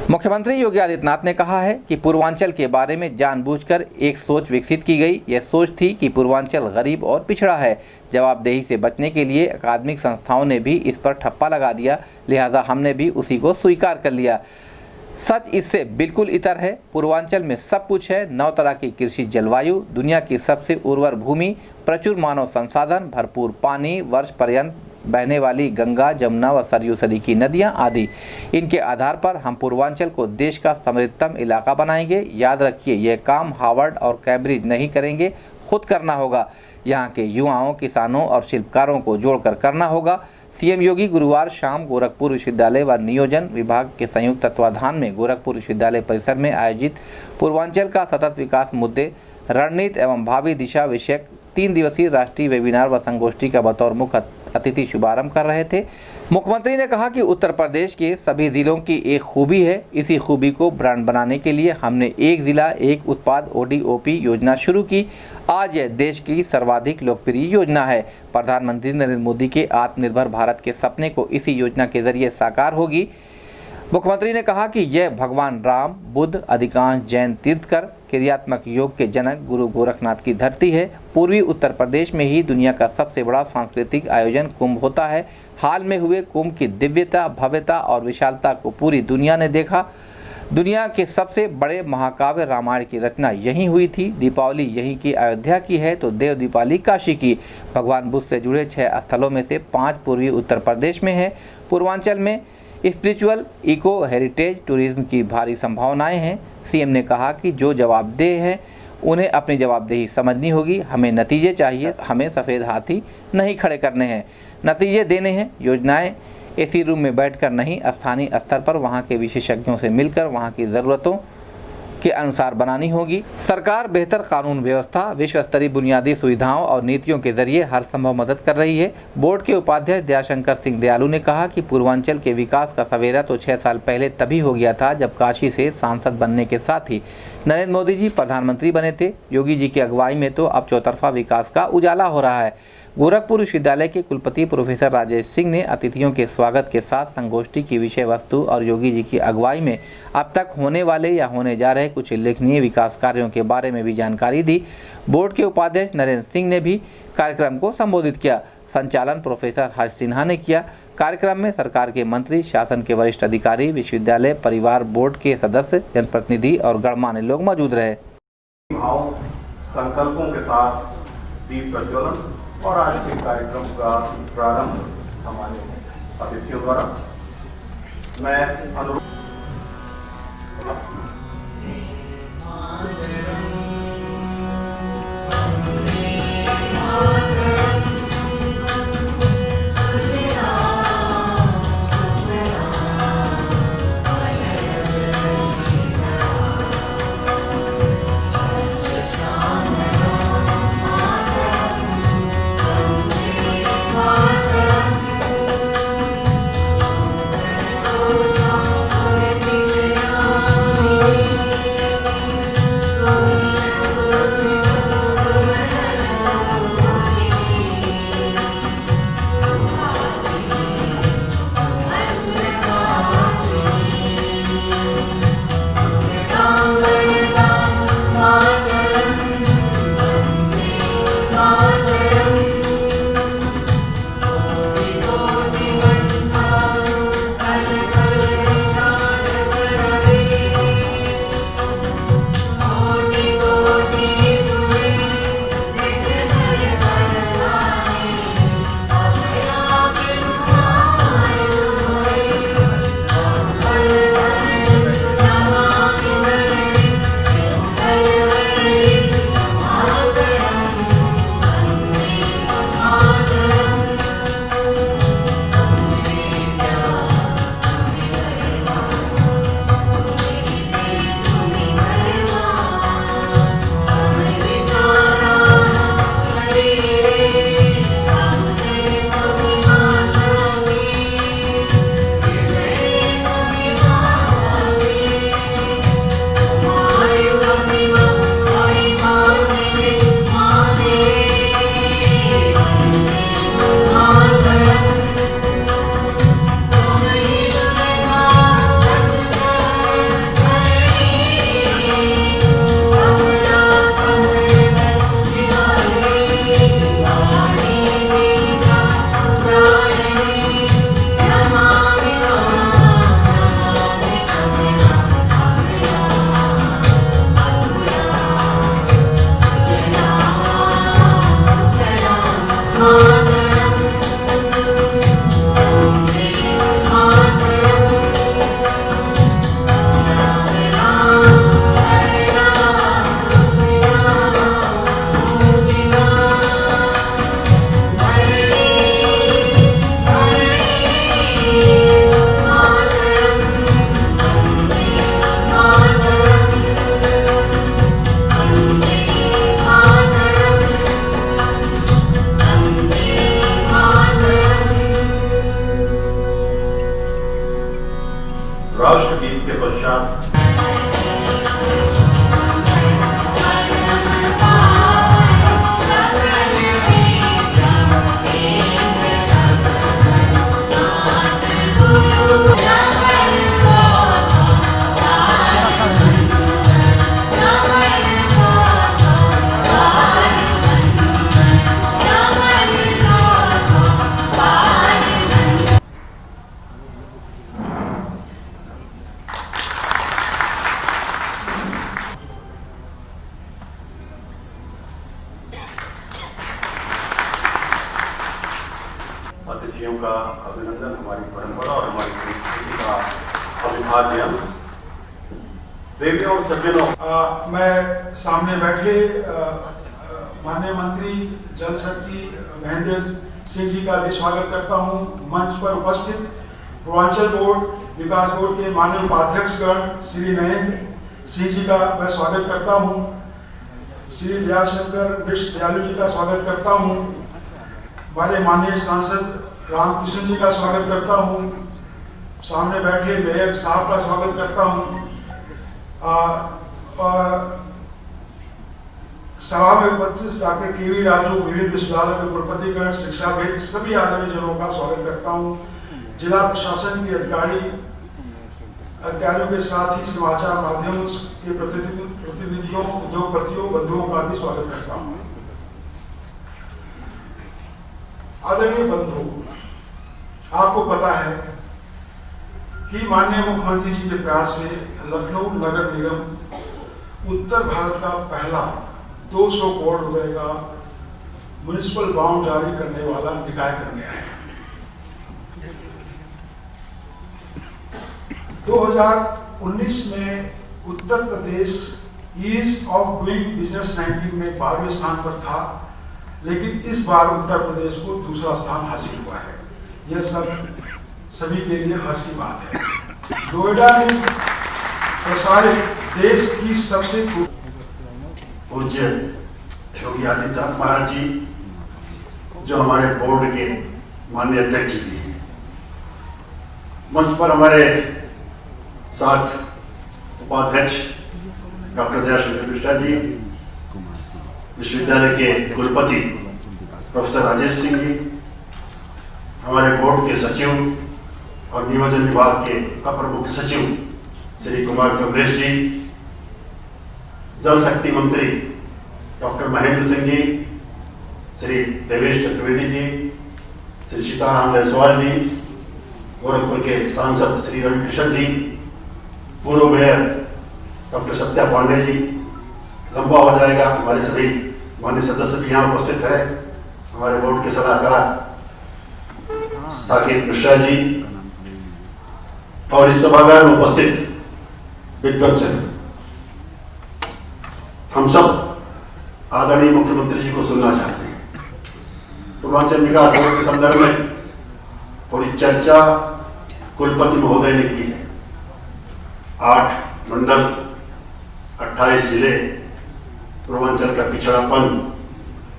मुख्यमंत्री योगी आदित्यनाथ ने कहा है कि पूर्वांचल के बारे में जानबूझकर एक सोच विकसित की गई। यह सोच थी कि पूर्वांचल गरीब और पिछड़ा है। जवाबदेही से बचने के लिए अकादमिक संस्थाओं ने भी इस पर ठप्पा लगा दिया, लिहाजा हमने भी उसी को स्वीकार कर लिया। सच इससे बिल्कुल इतर है। पूर्वांचल में सब कुछ है। 9 तरह की कृषि जलवायु, दुनिया की सबसे उर्वर भूमि, प्रचुर मानव संसाधन, भरपूर पानी, वर्ष पर्यंत बहने वाली गंगा, जमुना व सरयू सदी की नदियां आदि। इनके आधार पर हम पूर्वांचल को देश का समृद्धतम इलाका बनाएंगे। याद रखिए, यह काम हार्वर्ड और कैम्ब्रिज नहीं करेंगे, खुद करना होगा। यहाँ के युवाओं, किसानों और शिल्पकारों को जोड़कर करना होगा। सीएम योगी गुरुवार शाम गोरखपुर विश्वविद्यालय व नियोजन विभाग के संयुक्त तत्वाधान में गोरखपुर विश्वविद्यालय परिसर में आयोजित पूर्वांचल का सतत विकास मुद्दे, रणनीति एवं भावी दिशा विषयक 3 दिवसीय राष्ट्रीय वेबिनार व संगोष्ठी का बतौर मुख्य अतिथि शुभारंभ कर रहे थे। मुख्यमंत्री ने कहा कि उत्तर प्रदेश के सभी जिलों की एक खूबी है। इसी खूबी को ब्रांड बनाने के लिए हमने एक जिला एक उत्पाद ODOP योजना शुरू की। आज यह देश की सर्वाधिक लोकप्रिय योजना है। प्रधानमंत्री नरेंद्र मोदी के आत्मनिर्भर भारत के सपने को इसी योजना के जरिए साकार होगी। मुख्यमंत्री ने कहा कि यह भगवान राम, बुद्ध, अधिकांश जैन तीर्थकर, क्रियात्मक योग के जनक गुरु गोरखनाथ की धरती है। पूर्वी उत्तर प्रदेश में ही दुनिया का सबसे बड़ा सांस्कृतिक आयोजन कुंभ होता है। हाल में हुए कुंभ की दिव्यता, भव्यता और विशालता को पूरी दुनिया ने देखा। दुनिया के सबसे बड़े महाकाव्य रामायण की रचना यहीं हुई थी। दीपावली यहीं की अयोध्या की है तो देव दीपावली काशी की। भगवान बुद्ध से जुड़े 6 स्थलों में से 5 पूर्वी उत्तर प्रदेश में है। पूर्वांचल में स्पिरिचुअल, इको हेरिटेज टूरिज्म की भारी संभावनाएं हैं। सीएम ने कहा कि जो जवाबदेह हैं उन्हें अपनी जवाबदेही समझनी होगी। हमें नतीजे चाहिए, हमें सफ़ेद हाथी नहीं खड़े करने हैं, नतीजे देने हैं। योजनाएं एसी रूम में बैठकर नहीं, स्थानीय स्तर पर वहां के विशेषज्ञों से मिलकर वहां की ज़रूरतों के अनुसार बनानी होगी। सरकार बेहतर कानून व्यवस्था, विश्व स्तरीय बुनियादी सुविधाओं और नीतियों के जरिए हर संभव मदद कर रही है। बोर्ड के उपाध्यक्ष दयाशंकर सिंह दयालु ने कहा कि पूर्वांचल के विकास का सवेरा तो 6 साल पहले तभी हो गया था जब काशी से सांसद बनने के साथ ही नरेंद्र मोदी जी प्रधानमंत्री बने थे। योगी जी की अगुवाई में तो अब चौतरफा विकास का उजाला हो रहा है। गोरखपुर विश्वविद्यालय के कुलपति प्रोफेसर राजेश सिंह ने अतिथियों के स्वागत के साथ संगोष्ठी की विषय वस्तु और योगी जी की अगुवाई में अब तक होने वाले या होने जा रहे कुछ उल्लेखनीय विकास कार्यों के बारे में भी जानकारी दी। बोर्ड के उपाध्यक्ष नरेंद्र सिंह ने भी कार्यक्रम को संबोधित किया। संचालन प्रोफेसर हर्ष सिन्हा ने किया। कार्यक्रम में सरकार के मंत्री, शासन के वरिष्ठ अधिकारी, विश्वविद्यालय परिवार बोर्ड के सदस्य, जनप्रतिनिधि और गणमान्य लोग मौजूद रहे। संकल्पों के साथ दीप प्रज्वलन और आज के कार्यक्रम का प्रारंभ हमारे अतिथियों द्वारा मैं अनुरोध तत्पश्चात अतिथियों का अभिनंदन, हमारी परंपरा और हमारी संस्कृति का अभिभाज्य। देवियों और सज्जनों, मैं सामने बैठे माननीय मंत्री जल शक्ति महेंद्र सिंह जी का भी स्वागत करता हूं। मंच पर उपस्थित पूर्वांचल बोर्ड विकास बोर्ड के माननीय उपाध्यक्षगण श्री नयन सिंह जी का मैं स्वागत करता हूं। श्री दयाशंकर मिश्र दयालु जी का स्वागत करता हूं। हमारे माननीय सांसद रामकृष्ण जी का स्वागत करता हूं। सामने बैठे मेयर साहब का स्वागत करता हूं। सभा में उपस्थित डॉक्टर के.वी. राजू, विभिन्न विश्वविद्यालयों के कुलपतिगण, शिक्षाविद, सभी आदरणीय जनों का स्वागत करता हूं। जिला प्रशासन के अधिकारियों के साथ ही समाचार माध्यमों के प्रतिनिधियों, उद्योगपतियों, बंधुओं का भी स्वागत करता हूं। आदरणीय बंधु, आपको पता है कि माननीय मुख्यमंत्री जी के प्रयास से लखनऊ नगर निगम उत्तर भारत का पहला 200 करोड़ रुपए का म्युनिसिपल बॉन्ड जारी करने वाला निकाय कर गया है। 2019 में Uttar Pradesh ease of doing business ranking में 12वें स्थान पर था, लेकिन इस बार उत्तर प्रदेश को दूसरा स्थान हासिल हुआ है। यह सभी के लिए हर्ष की बात है। नोएडा में प्रसारित देश की सबसे पूज्य योगी आदित्यनाथ महाराज जी, जो हमारे बोर्ड के माननीय अध्यक्ष जी हैं, मंच पर हमारे साथ उपाध्यक्ष डॉक्टर दयाशंकर मिश्रा जी, विश्वविद्यालय के कुलपति प्रोफेसर राजेश सिंह जी, हमारे बोर्ड के सचिव और नियोजन विभाग के अपर मुख्य सचिव श्री कुमार कमलेश जी, जल शक्ति मंत्री डॉक्टर महेंद्र सिंह जी, श्री देवेश चतुर्वेदी जी, श्री सीताराम जायसवाल जी, गोरखपुर के सांसद श्री रविकृष्ण जी, पूर्व मेयर डॉक्टर सत्या पांडे जी, लंबा हो जाएगा, हमारे सभी माननीय सदस्य भी यहाँ उपस्थित हैं, हमारे बोर्ड के सलाहकार साकिब मिश्रा जी और इस सभागार में उपस्थित विद्वज्जन, हम सब आदरणीय मुख्यमंत्री जी को सुनना चाहते हैं। पूर्वांचल विकास बोर्ड के संदर्भ में थोड़ी चर्चा कुलपति महोदय ने की है। 8 मंडल, 28 जिले, पूर्वांचल का पिछड़ापन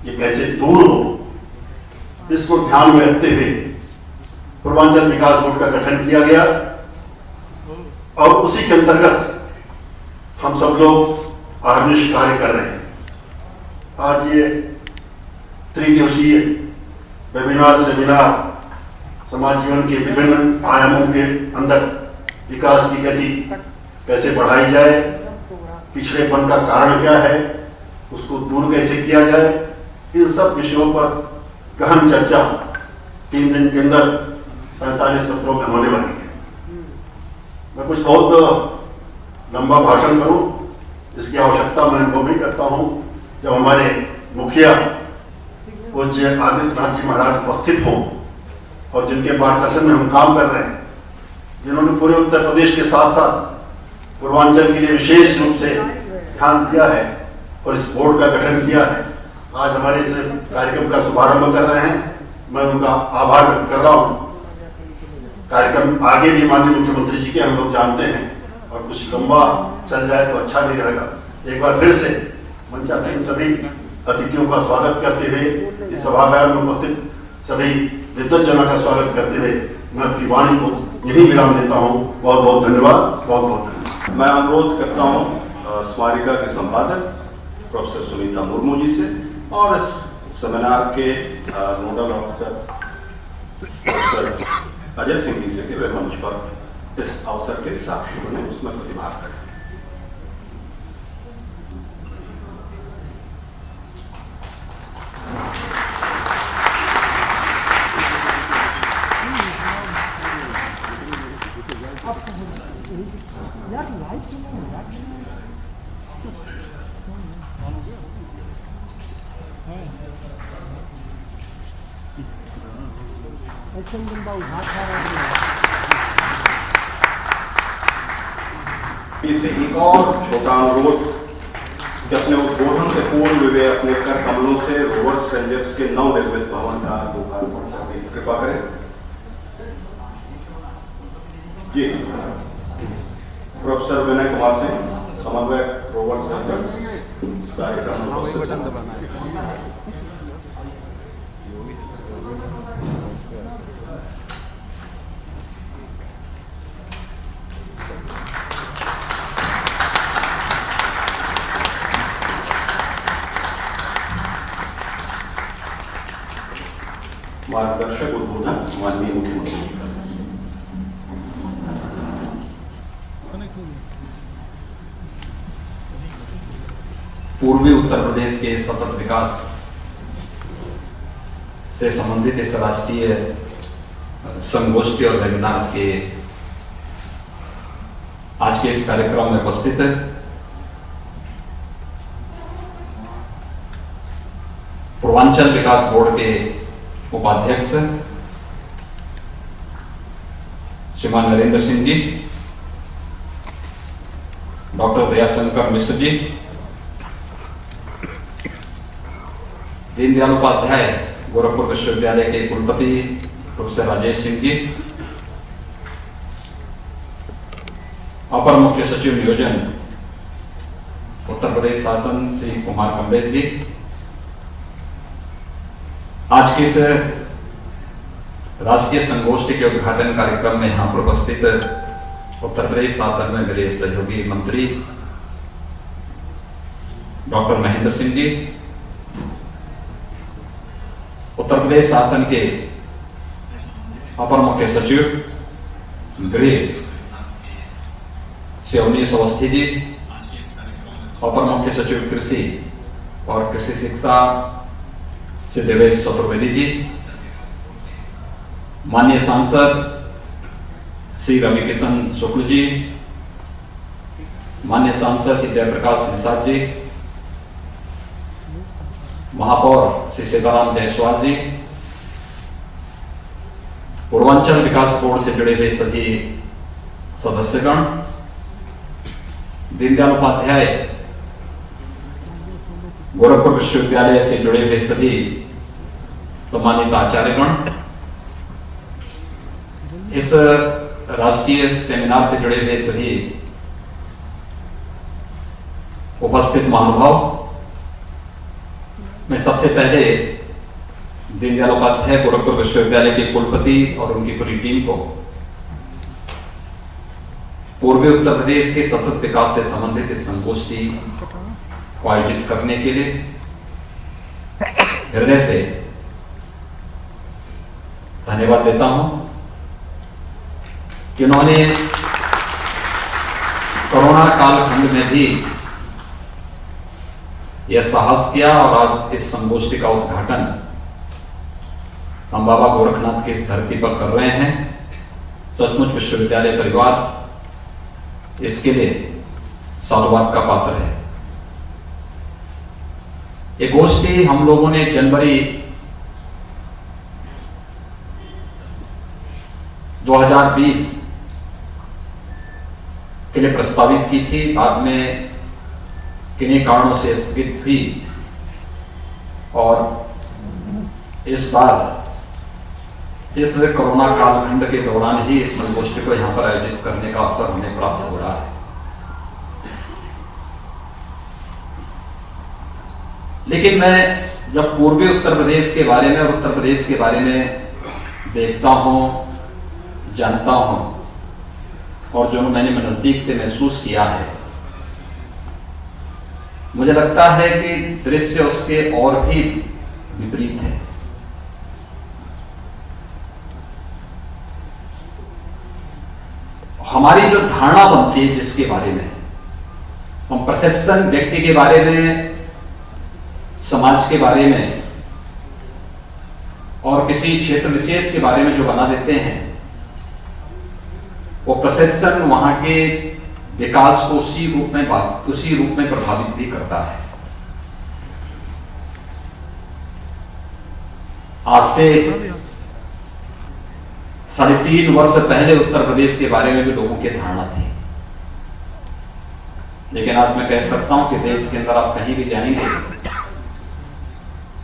ये कैसे दूर हो, इसको ध्यान में रखते हुए पूर्वांचल विकास बोर्ड का गठन किया गया और उसी के अंतर्गत हम सब लोग अहर्निश कार्य कर रहे हैं। आज ये त्रिदिवसीय वेबिनार सेमिनार समाज जीवन के विभिन्न आयामों के अंदर विकास की गति कैसे बढ़ाई जाए, पिछड़ेपन का कारण क्या है, उसको दूर कैसे किया जाए, इन सब विषयों पर गहन चर्चा 3 दिन के अंदर 45 सत्रों में होने वाली है। मैं कुछ बहुत लंबा भाषण करूं, इसकी आवश्यकता मैं अनुभव भी करता हूं। जब हमारे मुखिया पूज्य आदित्यनाथ जी महाराज उपस्थित हों और जिनके मार्गदर्शन में हम काम कर रहे हैं, जिन्होंने पूरे उत्तर प्रदेश के साथ साथ पूर्वांचल के लिए विशेष रूप से ध्यान दिया है और इस बोर्ड का गठन किया है, आज हमारे इस कार्यक्रम का शुभारंभ कर रहे हैं। मैं उनका आभार व्यक्त कर रहा हूँ। कार्यक्रम आगे भी माननीय मुख्यमंत्री जी के हम लोग जानते हैं और कुछ लंबा चल जाए तो अच्छा नहीं रहेगा। एक बार फिर से मंचासीन सभी अतिथियों का स्वागत करते हुए, इस सभागार में उपस्थित सभी विद्वज्जनों का स्वागत करते हुए मैं अपनी वाणी को यही विराम देता हूँ। बहुत बहुत धन्यवाद, बहुत बहुत धन्यवाद। मैं अनुरोध करता हूँ स्मारिका के संपादक प्रोफेसर सुनीता मुर्मू जी से और इस सेमिनार के nodal officer professor Ajay Singh ji से कि वे मंच पर इस अवसर के साक्षी बने, उसमें प्रतिभाग करें। इसे एक और छोटा अनुरोध कि अपने उद्बोधन से पूर्व वे अपने कर कमलों से रोवर्स रेंजर्स के नवनिर्मित भवन का लोकार्पण करने की कृपा करें। जी, प्रोफेसर विनय कुमार सिंह, समन्वयक रोवर्स रेंजर्स, कार्यक्रम में उपस्थित हैं। मार्गदर्शक उद्बोधन माननीय मुख्यमंत्री जी का। पूर्वी उत्तर प्रदेश के सतत विकास से संबंधित इस राष्ट्रीय संगोष्ठी और वेबिनार्स के आज के इस कार्यक्रम में उपस्थित है पूर्वांचल विकास बोर्ड के उपाध्यक्ष श्रीमान नरेंद्र सिंह जी, डॉक्टर दयाशंकर मिश्र जी, दीनदयाल उपाध्याय गोरखपुर विश्वविद्यालय के कुलपति प्रोफेसर राजेश सिंह जी, अपर मुख्य सचिव नियोजन उत्तर प्रदेश शासन श्री कुमार कमलेश जी, आज के इस राष्ट्रीय संगोष्ठी के उद्घाटन कार्यक्रम में यहाँ पर उपस्थित उत्तर प्रदेश शासन में मेरे सहयोगी मंत्री डॉक्टर महेंद्र सिंह जी, उत्तर प्रदेश शासन के अपर मुख्य सचिव गृह श्री अवनीश अवस्थी जी, अपर मुख्य सचिव कृषि और कृषि शिक्षा श्री देवेश चतुर्वेदी जी, माननीय सांसद श्री रविकिशन शुक्ल जी, माननीय सांसद श्री जयप्रकाश निषाद जी, महापौर श्री सीताराम जायसवाल जी, पूर्वांचल विकास बोर्ड से जुड़े हुए सभी सदस्यगण, दीनदयाल उपाध्याय गोरखपुर विश्वविद्यालय से जुड़े हुए सभी सम्मानित आचार्यगण, इस राष्ट्रीय सेमिनार से जुड़े हुए सभी उपस्थित महानुभाव, मैं सबसे पहले दीनदयाल उपाध्याय गोरखपुर विश्वविद्यालय के कुलपति और उनकी पूरी टीम को पूर्वी उत्तर प्रदेश के सतत विकास से संबंधित इस संगोष्ठी को आयोजित करने के लिए हृदय से धन्यवाद देता हूं कि उन्होंने कोरोना कालखंड में भी यह साहस किया और आज इस संगोष्ठी का उद्घाटन हम बाबा गोरखनाथ की इस धरती पर कर रहे हैं। सचमुच विश्वविद्यालय परिवार इसके लिए साधुवाद का पात्र है। ये गोष्ठी हम लोगों ने जनवरी 2020 के लिए प्रस्तावित की थी, बाद में किन्हीं कारणों से स्थगित हुई और इस बार इस कोरोना कालखंड के दौरान ही इस संगोष्ठी को यहां पर आयोजित करने का अवसर हमें प्राप्त हो रहा है। लेकिन मैं जब पूर्वी उत्तर प्रदेश के बारे में और उत्तर प्रदेश के बारे में देखता हूं, जानता हूं, और जो मैंने नजदीक से महसूस किया है, मुझे लगता है कि दृश्य उसके और भी विपरीत है। हमारी जो धारणा बनती है जिसके बारे में हम परसेप्शन, व्यक्ति के बारे में, समाज के बारे में और किसी क्षेत्र विशेष के बारे में जो बना देते हैं, वो परसेप्शन वहां के विकास को उसी रूप में प्रभावित भी करता है। आज से 3.5 वर्ष पहले उत्तर प्रदेश के बारे में भी लोगों की धारणा थी, लेकिन आज मैं कह सकता हूं कि देश के अंदर आप कहीं भी जाएंगे,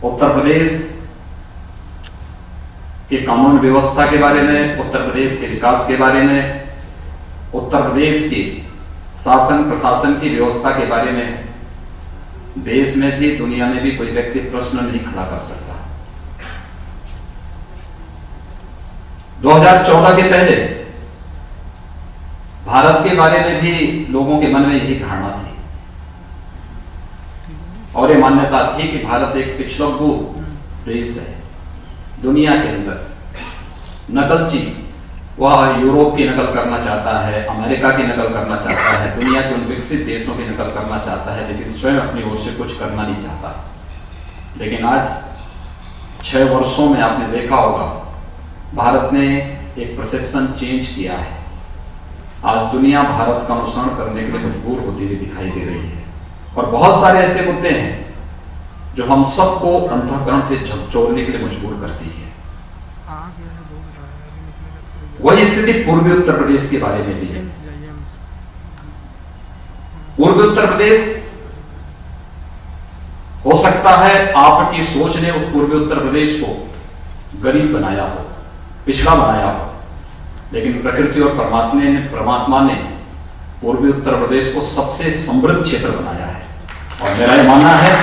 उत्तर प्रदेश की कानून व्यवस्था के बारे में, उत्तर प्रदेश के विकास के बारे में, उत्तर प्रदेश की शासन प्रशासन की व्यवस्था के बारे में देश में भी दुनिया में भी कोई व्यक्ति प्रश्न नहीं खड़ा कर सकता। 2014 के पहले भारत के बारे में भी लोगों के मन में यही धारणा थी और ये मान्यता थी कि भारत एक पिछड़ों देश है। दुनिया के अंदर नकलची, वह यूरोप की नकल करना चाहता है, अमेरिका की नकल करना चाहता है, दुनिया के उन विकसित देशों की नकल करना चाहता है, लेकिन स्वयं अपनी ओर से कुछ करना नहीं चाहता। लेकिन आज 6 वर्षों में आपने देखा होगा भारत ने एक परसेप्शन चेंज किया है। आज दुनिया भारत का अनुसरण करने के लिए मजबूर होती हुई दिखाई दे रही है और बहुत सारे ऐसे मुद्दे हैं जो हम सबको अंतःकरण से झकझोरने के लिए मजबूर करती है। वही स्थिति पूर्वी उत्तर प्रदेश के बारे में भी है। पूर्वी उत्तर प्रदेश, हो सकता है आपकी सोच ने उस पूर्वी उत्तर प्रदेश को गरीब बनाया हो, पिछड़ा बनाया हो, लेकिन प्रकृति और परमात्मा ने पूर्वी उत्तर प्रदेश को सबसे समृद्ध क्षेत्र बनाया है और मेरा यह मानना है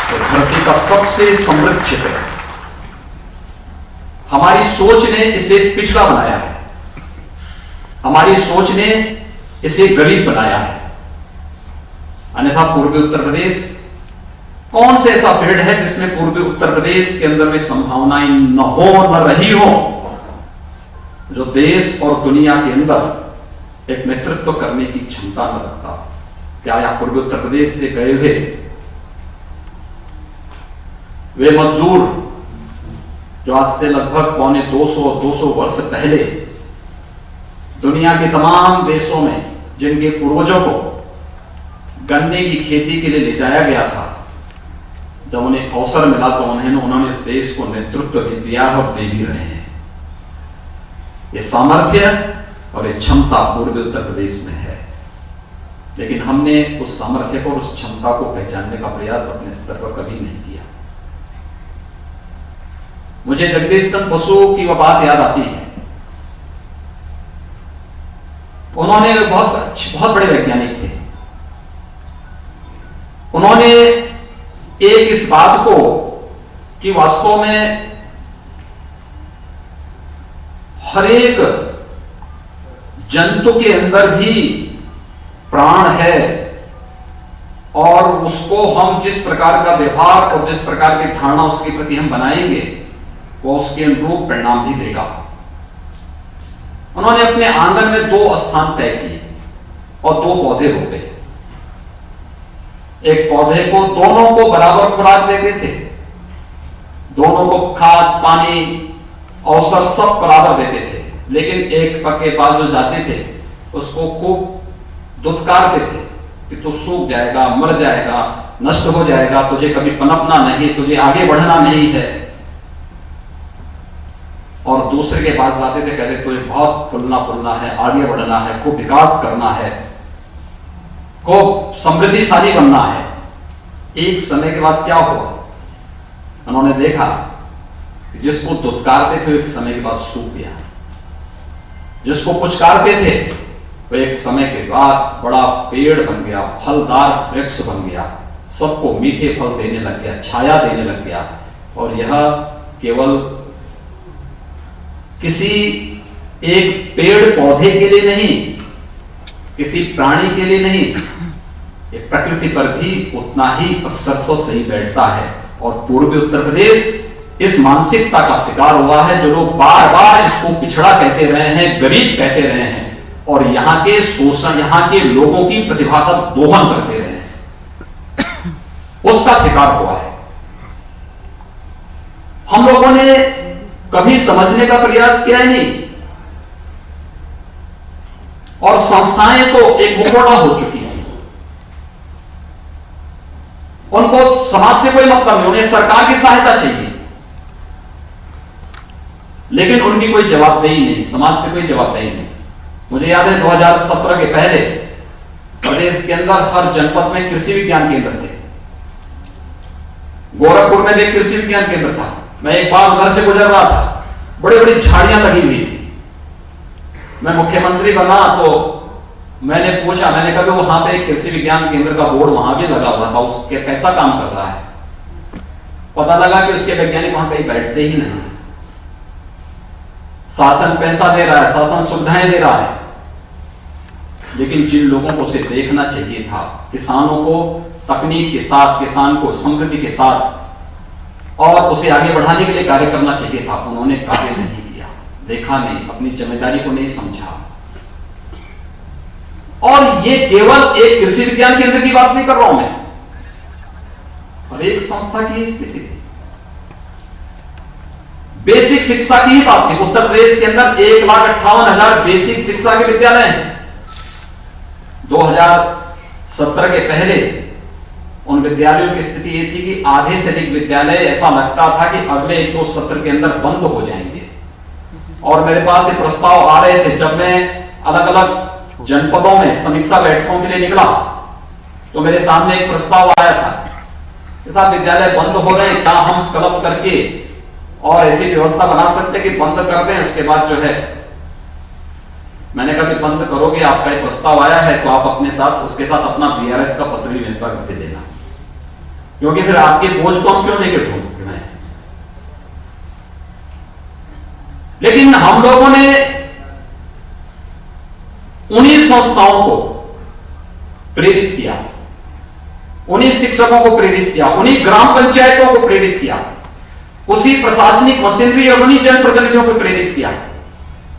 कि धरती का सबसे समृद्ध क्षेत्र है। हमारी सोच ने इसे पिछड़ा बनाया है, हमारी सोच ने इसे गरीब बनाया है। अन्यथा पूर्वी उत्तर प्रदेश, कौन से ऐसा फील्ड है जिसमें पूर्वी उत्तर प्रदेश के अंदर में संभावनाएं न हो, न रही हो, जो देश और दुनिया के अंदर एक नेतृत्व करने की क्षमता न रखता? क्या यहां पूर्वी उत्तर प्रदेश से गए हुए वे मजदूर जो आज से लगभग 200 वर्ष पहले दुनिया के तमाम देशों में जिनके पूर्वजों को गन्ने की खेती के लिए ले जाया गया था, जब उन्हें अवसर मिला तो उन्होंने इस देश को नेतृत्व भी दिया और दे भी रहे हैं। ये सामर्थ्य और ये क्षमता पूर्वी उत्तर प्रदेश में है, लेकिन हमने उस सामर्थ्य को, उस क्षमता को पहचानने का प्रयास अपने स्तर पर कभी नहीं किया। मुझे जगदीश चंद्र बसु की वह बात याद आती है। उन्होंने बहुत बड़े वैज्ञानिक थे। उन्होंने एक इस बात को कि वास्तव में हर एक जंतु के अंदर भी प्राण है और उसको हम जिस प्रकार का व्यवहार और जिस प्रकार की धारणा उसके प्रति हम बनाएंगे वो उसके अनुरूप परिणाम भी देगा। उन्होंने अपने आंगन में 2 स्थान तय किए और 2 पौधे रोपे। एक पौधे को दोनों को बराबर खुराक देते थे, दोनों को खाद पानी अवसर सब बराबर देते थे, लेकिन एक के पास जो जाते थे उसको खूब दुत्कारते थे कि तू सूख जाएगा, मर जाएगा, नष्ट हो जाएगा, तुझे कभी पनपना नहीं, तुझे आगे बढ़ना नहीं है। और दूसरे के पास जाते थे, कहते तुझे बहुत फुलना है, आगे बढ़ना है, खूब विकास करना है, खूब समृद्धिशाली बनना है। एक समय के बाद क्या हुआ, उन्होंने देखा कि जिसको दुत्कारते थे एक समय के बाद सूख गया, जिसको पुचकारते थे वो एक समय के बाद बड़ा पेड़ बन गया, फलदार वृक्ष बन गया, सबको मीठे फल देने लग गया, छाया देने लग गया। और यह केवल किसी एक पेड़ पौधे के लिए नहीं, किसी प्राणी के लिए नहीं, ये प्रकृति पर भी उतना ही अक्सर सही बैठता है। और पूर्वी उत्तर प्रदेश इस मानसिकता का शिकार हुआ है, जो लोग बार बार इसको पिछड़ा कहते रहे हैं, गरीब कहते रहे हैं, और यहां के शोषण, यहां के लोगों की प्रतिभा का दोहन करते रहे हैं, उसका शिकार हुआ है। हम लोगों ने कभी समझने का प्रयास किया ही नहीं, और संस्थाएं तो एक मुखौटा हो चुकी हैं। उनको समाज से कोई मतलब नहीं, उन्हें सरकार की सहायता चाहिए, लेकिन उनकी कोई जवाबदेही नहीं, समाज से कोई जवाबदेही नहीं। मुझे याद है 2017 के पहले प्रदेश के अंदर हर जनपद में कृषि विज्ञान केंद्र थे। गोरखपुर में भी कृषि विज्ञान केंद्र था। मैं एक बार उधर से गुजर रहा था, बड़ी बड़ी झाड़ियां लगी हुई थी। मैं मुख्यमंत्री बना तो मैंने पूछा, मैंने कहा वहां पे कृषि विज्ञान केंद्र का बोर्ड वहां भी लगा हुआ था, उसके कैसा काम कर रहा है? पता लगा कि उसके वैज्ञानिक वहां कहीं बैठते ही नहीं। शासन पैसा दे रहा है, शासन सुविधाएं दे रहा है, लेकिन जिन लोगों को उसे देखना चाहिए था, किसानों को तकनीक के साथ, किसान को समृद्धि के साथ और उसे आगे बढ़ाने के लिए कार्य करना चाहिए था, उन्होंने कार्य नहीं किया, देखा नहीं, अपनी जिम्मेदारी को नहीं समझा। और ये केवल एक कृषि विज्ञान केंद्र की बात नहीं कर रहा हूं मैं, और एक संस्था की स्थिति थी, बेसिक शिक्षा की ही बात थी। उत्तर प्रदेश के अंदर 1,58,000 बेसिक शिक्षा के विद्यालय हैं। 2017 के पहले उन विद्यालयों की स्थिति ये थी कि आधे से अधिक विद्यालय ऐसा लगता था कि अगले 1-2 सत्र के अंदर बंद हो जाएंगे। और मेरे पास ये प्रस्ताव आ रहे थे, जब मैं अलग अलग जनपदों में समीक्षा बैठकों के लिए निकला तो मेरे सामने एक प्रस्ताव आया था कि साहब विद्यालय बंद हो गए, क्या हम क्लब करके और ऐसी व्यवस्था बना सकते कि बंद कर दें, उसके बाद जो है। मैंने कहा कि बंद करोगे, आपका एक प्रस्ताव आया है तो आप अपने साथ उसके साथ अपना बीआरएस का पत्र भी मेरे पास दे देना, क्योंकि फिर आपके बोझ को हम क्यों लेके ढूंढ। लेकिन हम लोगों ने उन्हीं संस्थाओं को प्रेरित किया, उन्हीं शिक्षकों को प्रेरित किया, उन्हीं ग्राम पंचायतों को प्रेरित किया, उसी प्रशासनिक मशीनरी और उन्हीं जनप्रतिनिधियों को प्रेरित किया।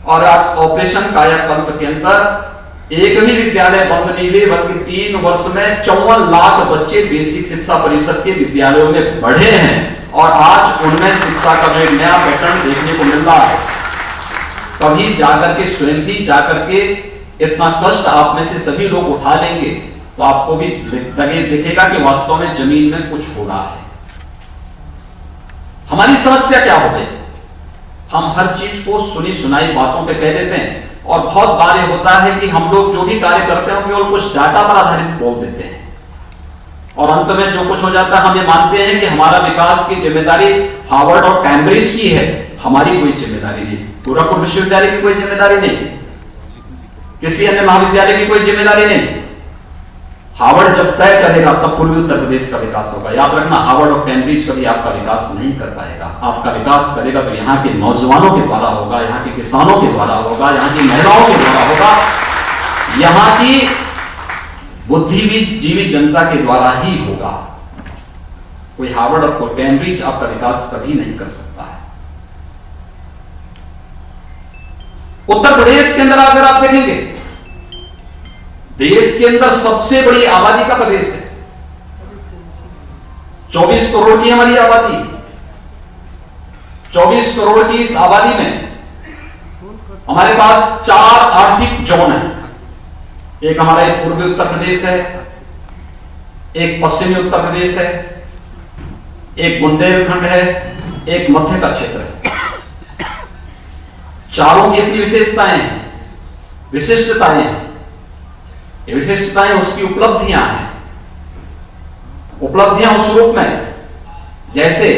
और आज ऑपरेशन कायाकल्प के अंदर एक भी विद्यालय बंद नहीं हुए, बल्कि 3 वर्ष में 54 लाख बच्चे बेसिक शिक्षा परिषद के विद्यालयों में बढ़े हैं। और आज उनमें शिक्षा का एक नया पैटर्न देखने को मिल रहा है। कभी जाकर के स्वयं भी जाकर के इतना कष्ट आप में से सभी लोग उठा लेंगे तो आपको भी दिखेगा कि वास्तव में जमीन में कुछ हो रहा है। हमारी समस्या क्या हो गई? हम हर चीज को सुनी सुनाई बातों पे कह देते हैं, और बहुत बार ये होता है कि हम लोग जो भी कार्य करते हैं केवल कुछ डाटा पर आधारित बोल देते हैं, और अंत में जो कुछ हो जाता है हम ये मानते हैं कि हमारा विकास की जिम्मेदारी हार्वर्ड और कैम्ब्रिज की है, हमारी कोई जिम्मेदारी नहीं, गोरखपुर विश्वविद्यालय की कोई जिम्मेदारी नहीं, किसी अन्य महाविद्यालय की कोई जिम्मेदारी नहीं। हार्वर्ड जब तय करेगा तब पूर्वी उत्तर प्रदेश का विकास होगा। याद रखना, हार्वर्ड और कैम्ब्रिज कभी आपका विकास नहीं कर पाएगा। आपका विकास करेगा तो यहाँ के नौजवानों के द्वारा होगा, यहाँ के किसानों के द्वारा होगा, यहाँ की महिलाओं के द्वारा होगा, यहाँ की बुद्धिजीवी जनता के द्वारा ही होगा। कोई हार्वर्ड और कोई कैम्ब्रिज आपका विकास कभी नहीं कर सकता है। उत्तर प्रदेश के अंदर अगर आप देखेंगे, देश के अंदर सबसे बड़ी आबादी का प्रदेश है, 24 करोड़ की हमारी आबादी। 24 करोड़ की इस आबादी में हमारे पास 4 आर्थिक जोन है। एक हमारा पूर्वी उत्तर प्रदेश है, एक पश्चिमी उत्तर प्रदेश है, एक बुंदेलखंड है, एक मध्य का क्षेत्र है। चारों की अपनी विशेषताएं हैं, विशिष्टताएं हैं। ये विशिष्टताएं उसकी उपलब्धियां हैं। उपलब्धियां उस रूप में, जैसे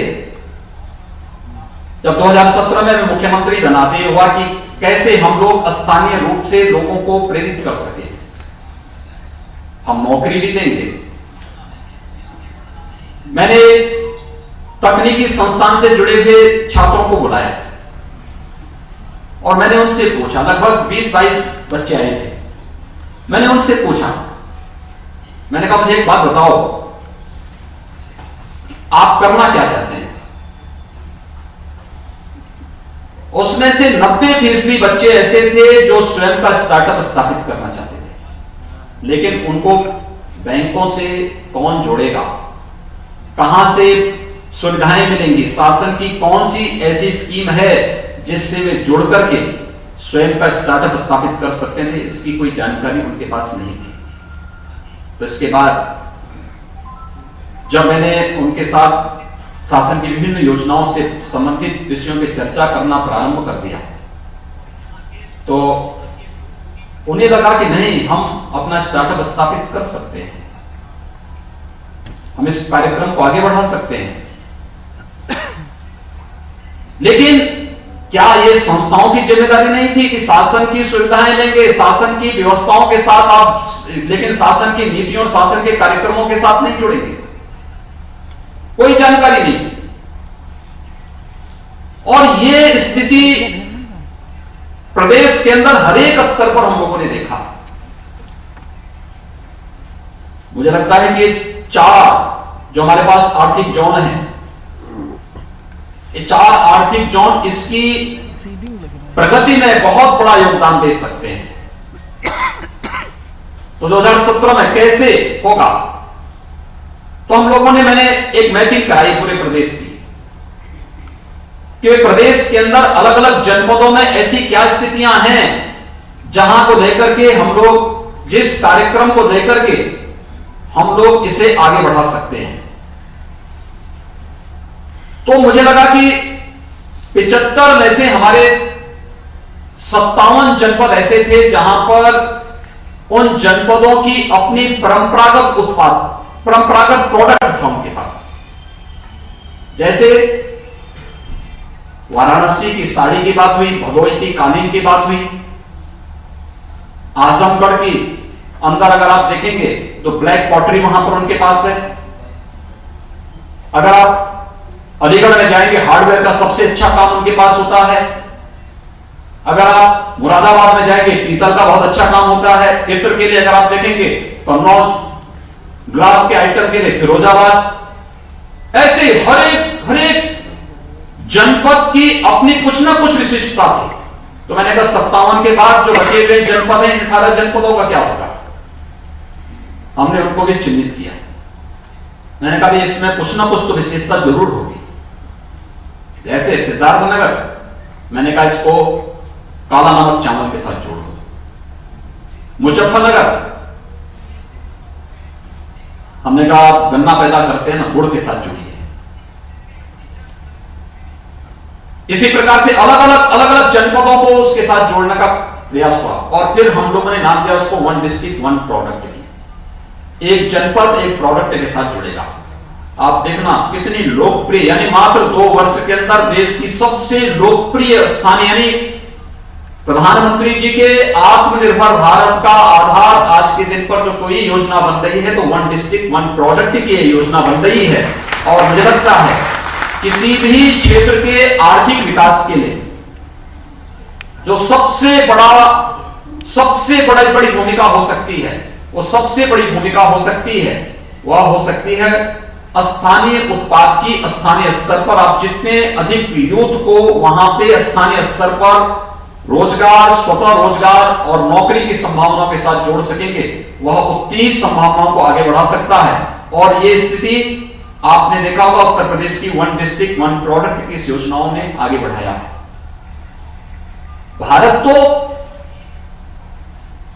जब 2017 में मैं मुख्यमंत्री बना, तो ये हुआ कि कैसे हम लोग स्थानीय रूप से लोगों को प्रेरित कर सके। हम नौकरी भी देंगे। मैंने तकनीकी संस्थान से जुड़े हुए छात्रों को बुलाया और मैंने उनसे पूछा, लगभग 20-22 बच्चे आए थे। मैंने उनसे पूछा, मैंने कहा मुझे एक बात बताओ, आप करना क्या चाहते हैं? उसमें से 90% बच्चे ऐसे थे जो स्वयं का स्टार्टअप स्थापित करना चाहते थे, लेकिन उनको बैंकों से कौन जोड़ेगा, कहां से सुविधाएं मिलेंगी, शासन की कौन सी ऐसी स्कीम है जिससे वे जुड़ करके स्वयं का स्टार्टअप स्थापित कर सकते थे, इसकी कोई जानकारी उनके पास नहीं थी। तो इसके बाद जब मैंने उनके साथ शासन की विभिन्न योजनाओं से संबंधित विषयों की चर्चा करना प्रारंभ कर दिया, तो उन्हें लगा कि नहीं, हम अपना स्टार्टअप स्थापित कर सकते हैं, हम इस कार्यक्रम को आगे बढ़ा सकते हैं। लेकिन क्या यह संस्थाओं की जिम्मेदारी नहीं थी कि शासन की सुविधाएं लेंगे, शासन की व्यवस्थाओं के साथ आप, लेकिन शासन की नीतियों और शासन के कार्यक्रमों के साथ नहीं जुड़ेंगे? कोई जानकारी नहीं। और यह स्थिति प्रदेश के अंदर हर एक स्तर पर हम लोगों ने देखा। मुझे लगता है कि 4 जो हमारे पास आर्थिक जोन है, ये 4 आर्थिक जोन इसकी प्रगति में बहुत बड़ा योगदान दे सकते हैं। तो 2017 में कैसे होगा? तो हम लोगों ने, मैंने एक मैपिंग कराई पूरे प्रदेश की कि प्रदेश के अंदर अलग अलग जनपदों में ऐसी क्या स्थितियां हैं जहां को लेकर के हम लोग, जिस कार्यक्रम को लेकर के हम लोग इसे आगे बढ़ा सकते हैं। तो मुझे लगा कि 75 में से हमारे 57 जनपद ऐसे थे जहां पर उन जनपदों की अपनी परंपरागत उत्पाद, परंपरागत प्रोडक्ट था उनके पास। जैसे वाराणसी की साड़ी की बात हुई, भदोही की कालीन की बात हुई, आजमगढ़ की अंदर अगर आप देखेंगे तो ब्लैक पॉटरी वहां पर उनके पास है। अगर आप अलीगढ़ में जाएंगे, हार्डवेयर का सबसे अच्छा काम उनके पास होता है। अगर आप मुरादाबाद में जाएंगे, पीतल का बहुत अच्छा काम होता है। इत्र के लिए अगर आप देखेंगे, कन्नौज ग्लास के आइटम के लिए फिरोजाबाद। ऐसे हर एक जनपद की अपनी कुछ ना कुछ विशिष्टता थी। तो मैंने कहा 57 के बाद जो बचे हुए जनपद हैं, 18 जनपदों का क्या होगा? हमने उनको भी चिन्हित किया। मैंने कहा इसमें कुछ ना कुछ तो विशेषता जरूर होगी। जैसे सिद्धार्थनगर, मैंने कहा इसको काला नमक चावल के साथ जोड़ दो। मुजफ्फरनगर, हमने कहा आप गन्ना पैदा करते हैं ना, गुड़ के साथ जोड़िए। इसी प्रकार से अलग अलग जनपदों को उसके साथ जोड़ने का प्रयास हुआ और फिर हम लोगों ने नाम दिया उसको 1 डिस्ट्रिक्ट 1 प्रोडक्ट। एक जनपद एक प्रोडक्ट के साथ जुड़ेगा। आप देखना कितनी लोकप्रिय, यानी मात्र 2 वर्ष के अंदर देश की सबसे लोकप्रिय स्थानीय, यानी प्रधानमंत्री जी के आत्मनिर्भर भारत का आधार आज के दिन पर जो कोई योजना बन रही है तो 1 डिस्ट्रिक्ट 1 प्रोडक्ट की योजना बन रही है। और मुझे लगता है किसी भी क्षेत्र के आर्थिक विकास के लिए जो सबसे बड़ी भूमिका हो सकती है, वो सबसे बड़ी भूमिका हो सकती है, वह हो सकती है स्थानीय उत्पाद की। स्थानीय स्तर पर आप जितने अधिक यूथ को वहां पे स्थानीय स्तर पर रोजगार, स्वतः रोजगार और नौकरी की संभावनाओं के साथ जोड़ सकेंगे, वह उतनी संभावनाओं को आगे बढ़ा सकता है। और यह स्थिति आपने देखा होगा उत्तर प्रदेश की 1 डिस्ट्रिक्ट 1 प्रोडक्ट की योजनाओं ने आगे बढ़ाया है। भारत तो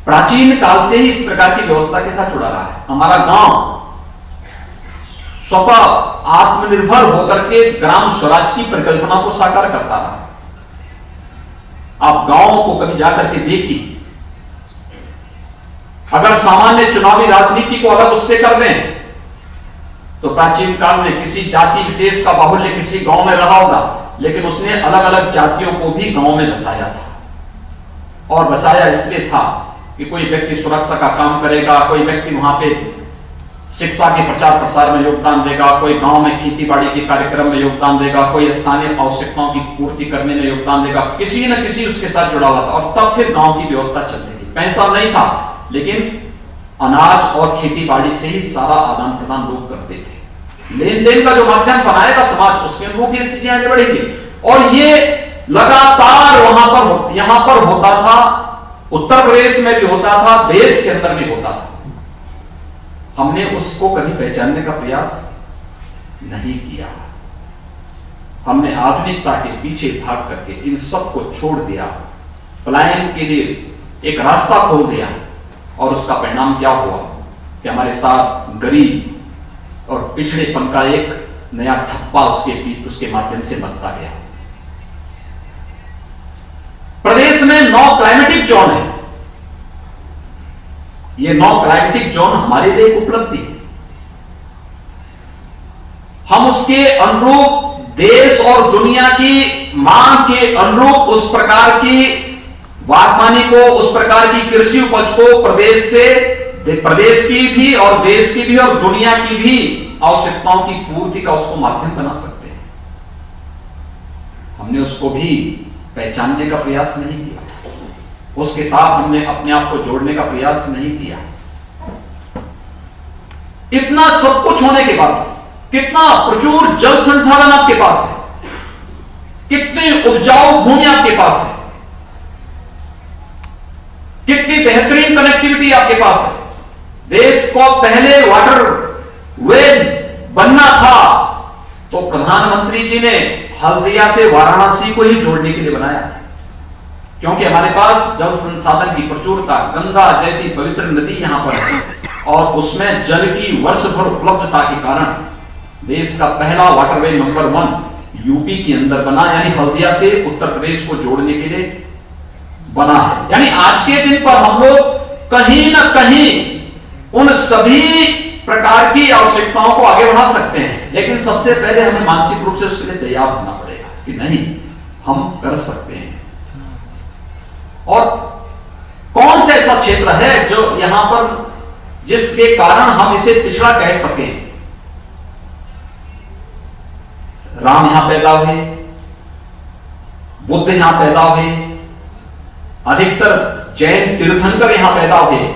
प्राचीन काल से ही इस प्रकार की व्यवस्था के साथ जुड़ा रहा है। हमारा गांव स्वतः आत्मनिर्भर होकर के ग्राम स्वराज की परिकल्पना को साकार करता रहा। आप गांवों को कभी जाकर के देखिए, अगर सामान्य चुनावी राजनीति को अलग उससे कर दें तो प्राचीन काल में किसी जाति विशेष का बाहुल्य किसी गांव में रहा होगा, लेकिन उसने अलग अलग जातियों को भी गांव में बसाया था। और बसाया इसलिए था कि कोई व्यक्ति सुरक्षा का काम करेगा, कोई व्यक्ति वहां पे शिक्षा के प्रचार प्रसार में योगदान देगा, कोई गांव में खेती बाड़ी के कार्यक्रम में योगदान देगा, कोई स्थानीय आवश्यकताओं की पूर्ति करने में योगदान देगा, किसी न किसी उसके साथ जुड़ा हुआ था। और तब फिर गांव की व्यवस्था चलती थी। पैसा नहीं था, लेकिन अनाज और खेती बाड़ी से ही सारा आदान प्रदान लोग करते थे। लेन देन का जो माध्यम बनाएगा समाज, उसके अनुरूप ये चीजें आगे बढ़ेंगी। और ये लगातार यहां पर होता था, उत्तर प्रदेश में भी होता था, देश के अंदर भी होता था। हमने उसको कभी पहचानने का प्रयास नहीं किया। हमने आधुनिकता के पीछे भाग करके इन सब को छोड़ दिया, पलायन के लिए एक रास्ता खोल दिया। और उसका परिणाम क्या हुआ कि हमारे साथ गरीब और पिछड़ेपन का एक नया ठप्पा उसके माध्यम से लगता गया। प्रदेश में 9 क्लाइमेटिक जोन है। ये 9 क्लाइमेटिक जोन हमारे लिए एक उपलब्धि है। हम उसके अनुरूप देश और दुनिया की मांग के अनुरूप उस प्रकार की बागवानी को, उस प्रकार की कृषि उपज को प्रदेश की भी और देश की भी और दुनिया की भी आवश्यकताओं की पूर्ति का उसको माध्यम बना सकते हैं। हमने उसको भी पहचानने का प्रयास नहीं किया, उसके साथ हमने अपने आप को जोड़ने का प्रयास नहीं किया। इतना सब कुछ होने के बाद, कितना प्रचुर जल संसाधन आपके पास है, कितनी उपजाऊ भूमि आपके पास है, कितनी बेहतरीन कनेक्टिविटी आपके पास है। देश को पहले वाटर वे बनना था तो प्रधानमंत्री जी ने हल्दिया से वाराणसी को ही जोड़ने के लिए बनाया, क्योंकि हमारे पास जल संसाधन की प्रचुरता, गंगा जैसी पवित्र नदी यहां पर है और उसमें जल की वर्ष भर उपलब्धता के कारण देश का पहला वाटरवे नंबर 1 यूपी के अंदर बना, यानी हल्दिया से उत्तर प्रदेश को जोड़ने के लिए बना है। यानी आज के दिन पर हम लोग कहीं ना कहीं उन सभी प्रकार की आवश्यकताओं को आगे बढ़ा सकते हैं, लेकिन सबसे पहले हमें मानसिक रूप से उसके लिए तैयार होना पड़ेगा कि नहीं, हम कर सकते हैं। और कौन सा ऐसा क्षेत्र है जो यहां पर जिसके कारण हम इसे पिछड़ा कह सकें? राम यहां पैदा हुए, बुद्ध यहां पैदा हुए, अधिकतर जैन तीर्थंकर यहां पैदा हुए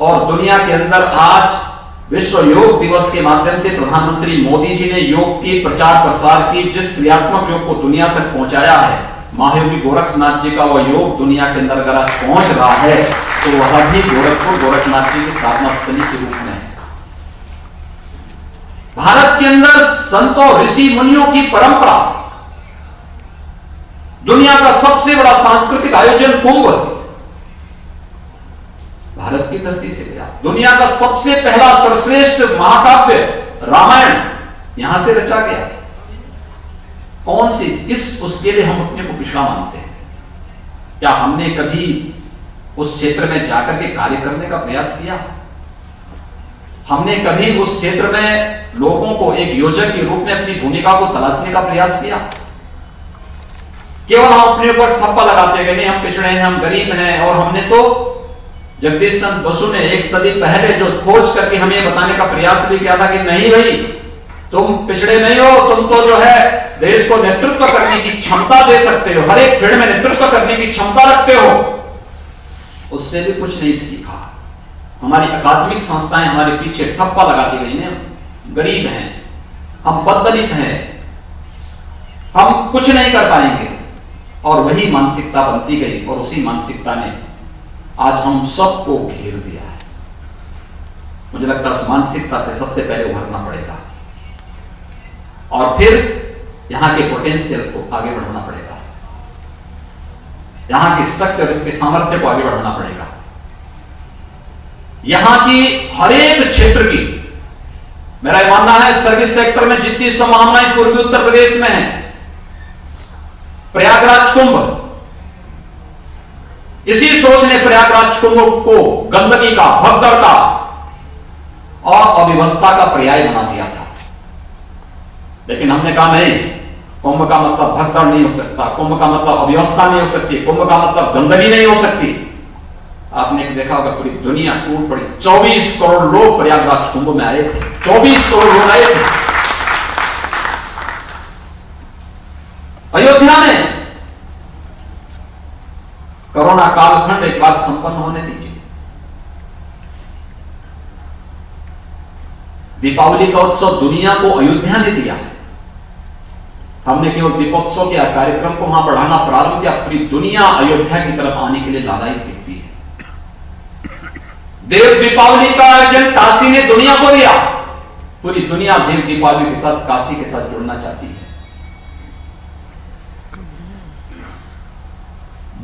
और दुनिया के अंदर आज विश्व योग दिवस के माध्यम से प्रधानमंत्री मोदी जी ने योग के प्रचार प्रसार की, जिस क्रियात्मक योग को दुनिया तक पहुंचाया है, महायोगी गोरखनाथ जी का वह योग दुनिया के अंदर अगर आज पहुंच रहा है तो वह भी गोरखपुर गोरखनाथ जी की साधना स्थली के रूप में है। भारत के अंदर संतों ऋषि मुनियों की परंपरा, दुनिया का सबसे बड़ा सांस्कृतिक आयोजन कुंभ भारत की धरती से गया। दुनिया का सबसे पहला सर्वश्रेष्ठ महाकाव्य रामायण यहां से रचा गया। कौन सी उसके लिए हम अपने को पिछड़ा मानते हैं? क्या हमने कभी उस क्षेत्र में जाकर के कार्य करने का प्रयास किया? हमने कभी उस क्षेत्र में लोगों को एक योजक के रूप में अपनी भूमिका को तलाशने का प्रयास किया? केवल हम अपने ऊपर ठप्पा लगाते गए, नहीं हम पिछड़े हैं, हम गरीब हैं। और हमने तो जगदीश चंद्र बसु ने 1 सदी पहले जो खोज करके हमें बताने का प्रयास भी किया था कि नहीं भाई, तुम पिछड़े नहीं हो, तुम तो जो है देश को नेतृत्व करने की क्षमता दे सकते हो, हर एक फील्ड में नेतृत्व करने की क्षमता रखते हो। उससे भी कुछ नहीं सीखा। हमारी अकादमिक संस्थाएं हमारे पीछे ठप्पा लगाती गई ने, गरीब हैं, हम बददलित हैं, हम कुछ नहीं कर पाएंगे। और वही मानसिकता बनती गई और उसी मानसिकता ने आज हम सबको घेर दिया है। मुझे लगता है उस मानसिकता से सबसे पहले उभरना पड़ेगा और फिर यहां के पोटेंशियल को आगे बढ़ाना पड़ेगा, यहां की शक्ति और इसके सामर्थ्य को आगे बढ़ाना पड़ेगा। यहां की हर एक क्षेत्र की, मेरा यह मानना है, सर्विस सेक्टर में जितनी संभावनाएं पूर्वी उत्तर प्रदेश में है, प्रयागराज कुंभ, इसी सोच ने प्रयागराज कुंभ को गंदगी का, भगदड़ का और अव्यवस्था का पर्याय बना दिया था। लेकिन हमने कहा नहीं, कुंभ का मतलब भगदड़ नहीं हो सकता, कुंभ का मतलब अव्यवस्था नहीं हो सकती, कुंभ का मतलब गंदगी नहीं हो सकती। आपने देखा होगा पूरी दुनिया टूट पड़ी। 24 करोड़ लोग प्रयागराज कुंभ में आए थे, 24 करोड़ लोग आए थे। अयोध्या में कोरोना कालखंड एक बार संपन्न होने दीजिए, दीपावली का उत्सव दुनिया को अयोध्या ने दिया। हमने केवल दीपोत्सव के कार्यक्रम को वहां बढ़ाना प्रारंभ किया, पूरी दुनिया अयोध्या की तरफ आने के लिए लालायित दिखती है। देव दीपावली का आयोजन काशी ने दुनिया को दिया, पूरी दुनिया देव दीपावली के साथ, काशी के साथ जुड़ना चाहती है।